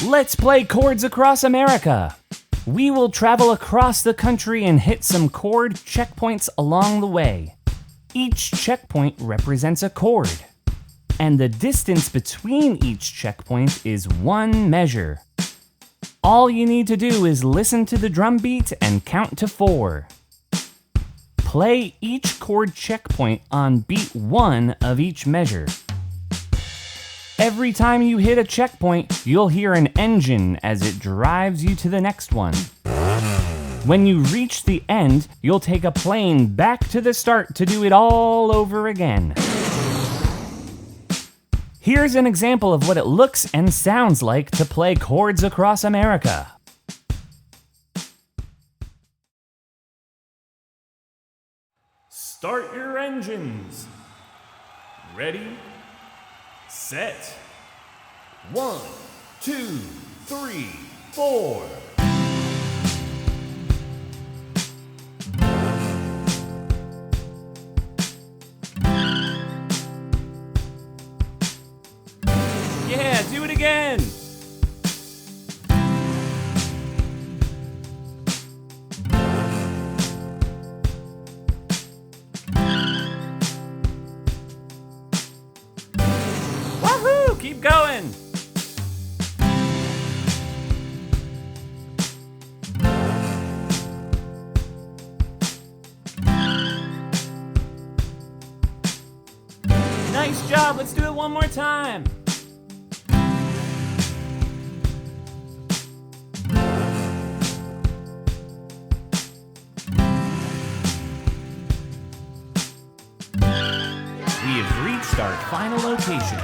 Let's play Chords Across America. We will travel across the country and hit some chord checkpoints along the way. Each checkpoint represents a chord, and the distance between each checkpoint is 1 measure. All you need to do is listen to the drum beat and count to 4. Play each chord checkpoint on beat 1 of each measure. Every time you hit a checkpoint, you'll hear an engine as it drives you to the next one. When you reach the end, you'll take a plane back to the start to do it all over again. Here's an example of what it looks and sounds like to play Chords Across America. Start your engines. Ready? Set. 1, 2, 3, 4. Yeah, do it again. Wahoo! Keep going. Nice job. Let's do it one more time. We have reached our final location,